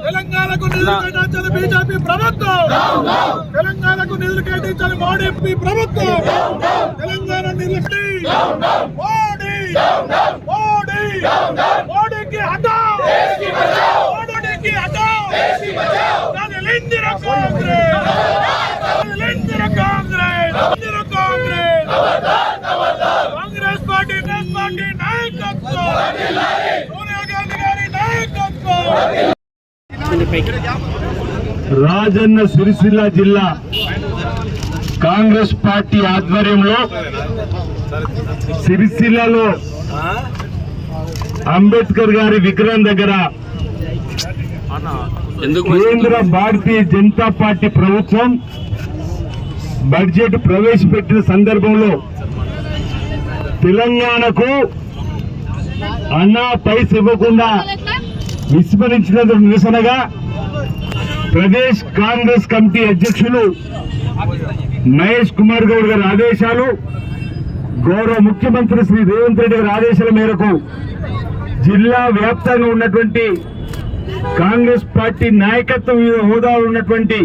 తెలంగాణకు నిధులు కేటాయించాలి బీజేపీ ప్రభుత్వం. తెలంగాణకు నిధులు కేటాయించాలి మోడీ ప్రభుత్వం. తెలంగాణ నిధులు మోడీకి హటావ్, మోడీకి హటావ్. కాంగ్రెస్ పార్టీ నాయకత్వం, సోనియా గాంధీ గారి నాయకత్వం. రాజన్న సిరిసిల్ల జిల్లా కాంగ్రెస్ పార్టీ ఆధ్వర్యంలో సిరిసిల్లలో అంబేద్కర్ గారి విగ్రహం దగ్గర కేంద్ర భారతీయ జనతా పార్టీ ప్రభుత్వం బడ్జెట్ ప్రవేశపెట్టిన సందర్భంలో తెలంగాణకు అన్నా పైస ఇవ్వకుండా విస్మరించినందుకు నిరసనగా ప్రదేశ్ కాంగ్రెస్ కమిటీ అధ్యక్షులు మహేష్ కుమార్ గౌడ్ గారి ఆదేశాలు, గౌరవ ముఖ్యమంత్రి శ్రీ రేవంత్ రెడ్డి గారి ఆదేశాల మేరకు జిల్లా వ్యాప్తంగా ఉన్నటువంటి కాంగ్రెస్ పార్టీ నాయకత్వం హోదాలో ఉన్నటువంటి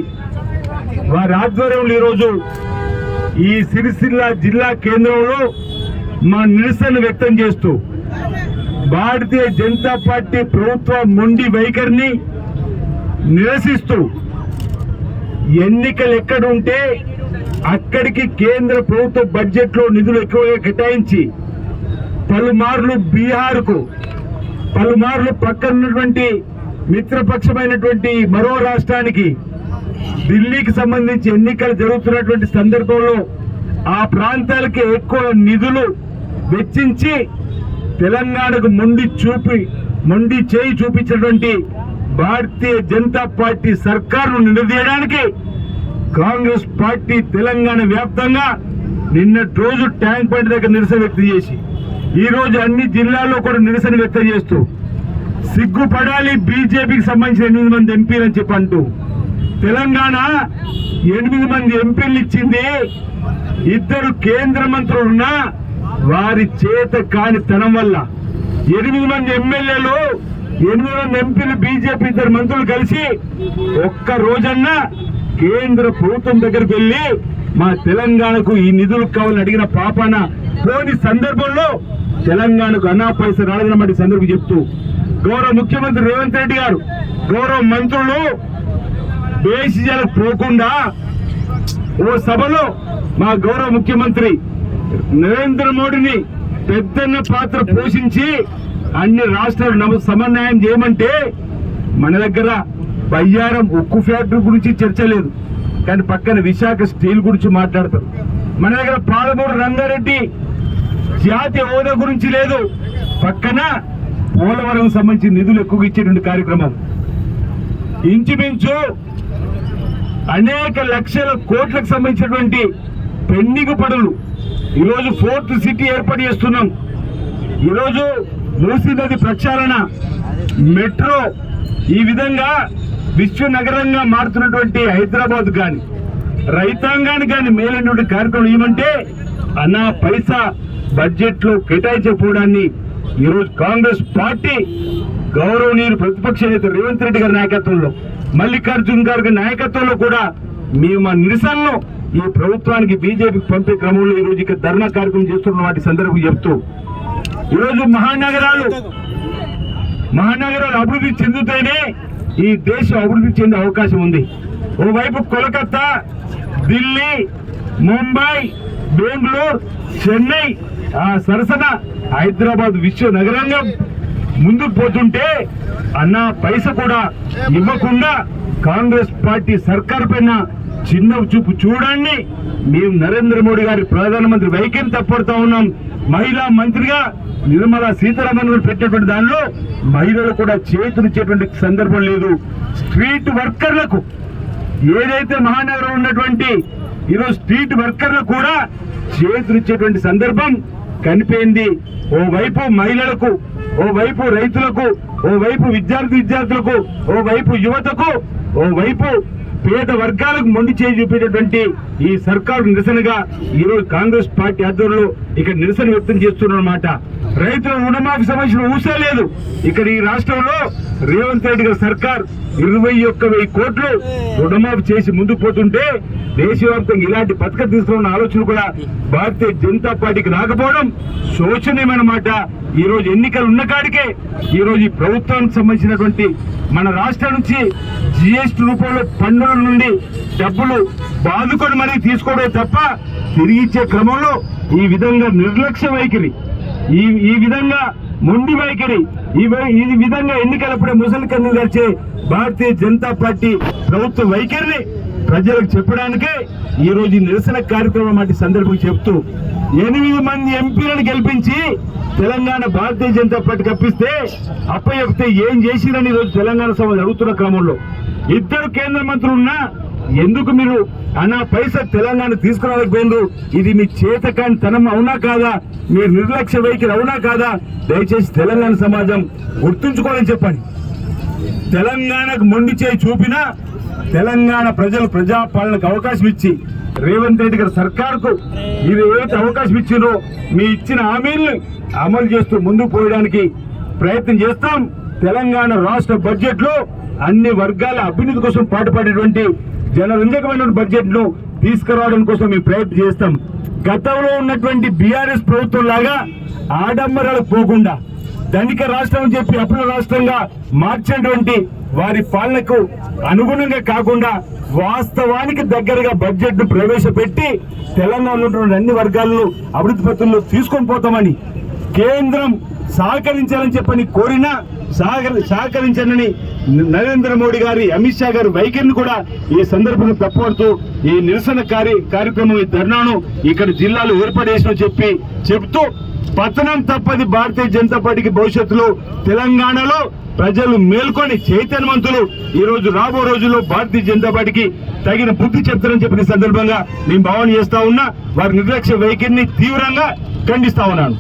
వారి ఆధ్వర్యంలో ఈరోజు ఈ సిరిసిల్ల జిల్లా కేంద్రంలో మా నిరసన వ్యక్తం చేస్తూ భారతీయ జనతా పార్టీ ప్రభుత్వ మొండి వైఖరిని నిరసిస్తూ ఎన్నికలు ఎక్కడుంటే అక్కడికి కేంద్ర ప్రభుత్వ బడ్జెట్ లో నిధులు ఎక్కువగా కేటాయించి పలుమార్లు బీహార్కు, పలుమార్లు పక్కనున్నటువంటి మిత్రపక్షమైనటువంటి మరో రాష్ట్రానికి, ఢిల్లీకి సంబంధించి ఎన్నికలు జరుగుతున్నటువంటి సందర్భంలో ఆ ప్రాంతాలకి ఎక్కువ నిధులు వెచ్చించి తెలంగాణకు మొండి చేయి చూపించినటువంటి భారతీయ జనతా పార్టీ సర్కారును నిలదీయడానికి కాంగ్రెస్ పార్టీ తెలంగాణ వ్యాప్తంగా నిన్నటి రోజు ట్యాంక్ బండ్ దగ్గర నిరసన వ్యక్తం చేసి ఈ రోజు అన్ని జిల్లాల్లో కూడా నిరసన వ్యక్తం చేస్తూ సిగ్గుపడాలి బీజేపీకి సంబంధించిన 8 మంది ఎంపీలని చెప్పి అంటూ, తెలంగాణ 8 మంది ఎంపీలు ఇచ్చింది, 2 కేంద్ర మంత్రులున్నా వారి చేత కాని తనం వల్ల 8 మంది ఎమ్మెల్యేలు, 8 మంది ఎంపీలు, బీజేపీ 2 మంత్రులు కలిసి ఒక్క రోజన్నా కేంద్ర ప్రభుత్వం దగ్గరికి వెళ్లి మా తెలంగాణకు ఈ నిధులు కావాలని అడిగిన పాపాన పోని సందర్భంలో తెలంగాణకు అన్నా పైస రాలేదన్నమాట సందర్భం చెప్తూ గౌరవ ముఖ్యమంత్రి రేవంత్ రెడ్డి గారు, గౌరవ మంత్రులు బేసిజాలకు పోకుండా ఓ సభలో మా గౌరవ ముఖ్యమంత్రి నరేంద్ర మోడీని పెద్దన్న పాత్ర పోషించి అన్ని రాష్ట్రాలు సమన్వయం చేయమంటే మన దగ్గర బయ్యారం ఉక్కు ఫ్యాక్టరీ గురించి చర్చ లేదు, కానీ పక్కన విశాఖ స్టీల్ గురించి మాట్లాడతారు. మన దగ్గర పాలమూరు రంగారెడ్డి జాతీయ హోదా గురించి లేదు, పక్కన పోలవరం సంబంధించి నిధులు ఎక్కువగా ఇచ్చేటువంటి కార్యక్రమం. ఇంచుమించు అనేక లక్షల కోట్లకు సంబంధించినటువంటి పెండింగ్ పనులు ఈరోజు 4th సిటీ ఏర్పాటు చేస్తున్నాం. ఈరోజు మూసీ నది ప్రక్షాళన, మెట్రో, ఈ విధంగా విశ్వ నగరంగా మారుతున్నటువంటి హైదరాబాద్ కానీ రైతాంగానికి కానీ మేలైనటువంటి కార్యక్రమం ఏమంటే అన్నా పైసా బడ్జెట్ లో కేటాయించకపోవడాన్ని ఈరోజు కాంగ్రెస్ పార్టీ గౌరవనీయులు ప్రతిపక్ష నేత రేవంత్ రెడ్డి గారి నాయకత్వంలో, మల్లికార్జున్ గారి నాయకత్వంలో కూడా మేము మా నిరసనను ఈ ప్రభుత్వానికి బీజేపీకి పంపే క్రమంలో ఈరోజు ఇక్కడ ధర్నా కార్యక్రమం చేస్తున్న వాటి సందర్భం చెప్తూ ఈరోజు మహానగరాలు అభివృద్ధి చెందుతేనే ఈ దేశం అభివృద్ధి చెందే అవకాశం ఉంది. ఓవైపు కోలకత్తా, ఢిల్లీ, ముంబై, బెంగళూరు, చెన్నై, ఆ సరసన హైదరాబాద్ విశ్వ నగరంగా ముందుకు పోతుంటే అన్న పైస కూడా ఇవ్వకుండా కాంగ్రెస్ పార్టీ సర్కార్ పైన చిన్న చూపు చూడండి. మేము నరేంద్ర మోడీ గారి ప్రధానమంత్రి వైఖరిని తప్పడుతా ఉన్నాం. మహిళా మంత్రిగా నిర్మలా సీతారామన్ గారు పెట్టినటువంటి దానిలో మహిళలు కూడా చేతునిచ్చేటువంటి సందర్భం లేదు. స్ట్రీట్ వర్కర్లకు ఏదైతే మహానగరం ఉన్నటువంటి ఈరోజు స్ట్రీట్ వర్కర్లకు కూడా చేతునిచ్చేటువంటి సందర్భం కనిపోయింది. ఓవైపు మహిళలకు, ఓవైపు రైతులకు, ఓవైపు విద్యార్థులకు, ఓవైపు యువతకు, ఓవైపు పేద వర్గాలకు మొండి చేయి చూపేటటువంటి ఈ సర్కారు నిరసనగా ఈరోజు కాంగ్రెస్ పార్టీ ఆధ్వర్యంలో ఇక్కడ నిరసన వ్యక్తం చేస్తున్నమాట. రైతుల రుణమాఫీ సంబంధించిన ఊసే లేదు. ఇక్కడ ఈ రాష్ట్రంలో రేవంత్ రెడ్డి గారి సర్కార్ 21,000 కోట్లు రుణమాఫీ చేసి ముందుకు పోతుంటే దేశవ్యాప్తంగా ఇలాంటి పథకం తీసుకున్న ఆలోచన కూడా భారతీయ జనతా పార్టీకి రాకపోవడం శోచనీయమైన మాట. ఈ రోజు ఎన్నికలు ఉన్న కాడికే ఈ రోజు ఈ ప్రభుత్వానికి సంబంధించినటువంటి మన రాష్ట్రం నుంచి జిఎస్టీ రూపంలో పన్నుల నుండి డబ్బులు బాదుకొని మరీ తీసుకోవడం తప్ప తిరిగి ఇచ్చే క్రమంలో ఈ విధంగా నిర్లక్ష్య వైఖరి, ఈ విధంగా మొండి వైఖరి, ఈ విధంగా ఎన్నికలప్పుడే ముసలి కన్ను గడిచే భారతీయ జనతా పార్టీ ప్రభుత్వ వైఖరిని ప్రజలకు చెప్పడానికే ఈ రోజు నిరసన కార్యక్రమం వంటి సందర్భం చెప్తూ 8 మంది ఎంపీలను గెలిపించి తెలంగాణ భారతీయ జనతా పార్టీకి అప్పిస్తే అప్పచెప్తే ఏం చేసిరని ఈరోజు తెలంగాణ సభ జరుగుతున్న క్రమంలో 2 కేంద్ర మంత్రులు ఉన్నా ఎందుకు మీరు అన్నా పైసా తెలంగాణ తీసుకురాలేకపోయినారు? ఇది మీ చేతకాని తనం అవునా కాదా? మీరు నిర్లక్ష్య వైఖరి అవునా కాదా? దయచేసి తెలంగాణ సమాజం గుర్తుంచుకోవాలని చెప్పండి. తెలంగాణకు మొండి చేయి చూపినా తెలంగాణ ప్రజలు ప్రజాపాలనకు అవకాశం ఇచ్చి రేవంత్ రెడ్డి గారి సర్కార్కు ఇది ఏదైతే అవకాశం ఇచ్చిందో మీ ఇచ్చిన హామీలను అమలు చేస్తూ ముందుకు పోయడానికి ప్రయత్నం చేస్తాం. తెలంగాణ రాష్ట్ర బడ్జెట్ లో అన్ని వర్గాల అభివృద్ధి కోసం పాటుపడేటువంటి జనరంజకమైన బడ్జెట్ ను తీసుకురావడం కోసం మేము ప్రయత్నం చేస్తాం. గతంలో ఉన్నటువంటి బీఆర్ఎస్ ప్రభుత్వం లాగా ఆడంబరాలకు పోకుండా ధనిక రాష్ట్రం అని చెప్పి అప్పుల రాష్ట్రంగా మార్చినటువంటి వారి పాలనకు అనుగుణంగా కాకుండా వాస్తవానికి దగ్గరగా బడ్జెట్ ను ప్రవేశపెట్టి తెలంగాణలో ఉన్నటువంటి అన్ని వర్గాలను అభివృద్ధి పత్రంలో తీసుకొని పోతామని కేంద్రం సహకరించాలని చెప్పని కోరినా సహకరించాలని నరేంద్ర మోడీ గారి, అమిత్ షా గారి వైఖరిని కూడా ఈ సందర్భంగా తప్పడుతూ ఈ నిరసన కార్యక్రమం, ఈ ధర్నాను ఇక్కడ జిల్లాలో ఏర్పాటు చెప్తూ పతనం తప్పది భారతీయ జనతా పార్టీకి. భవిష్యత్తులో తెలంగాణలో ప్రజలు మేల్కొని చైతన్యవంతులు ఈ రోజు రాబో రోజుల్లో భారతీయ జనతా పార్టీకి తగిన బుద్ధి చెప్తారని చెప్పిన సందర్భంగా నేను భావన చేస్తా ఉన్నా. వారి నిర్లక్ష్య వైఖరిని తీవ్రంగా ఖండిస్తా ఉన్నాను.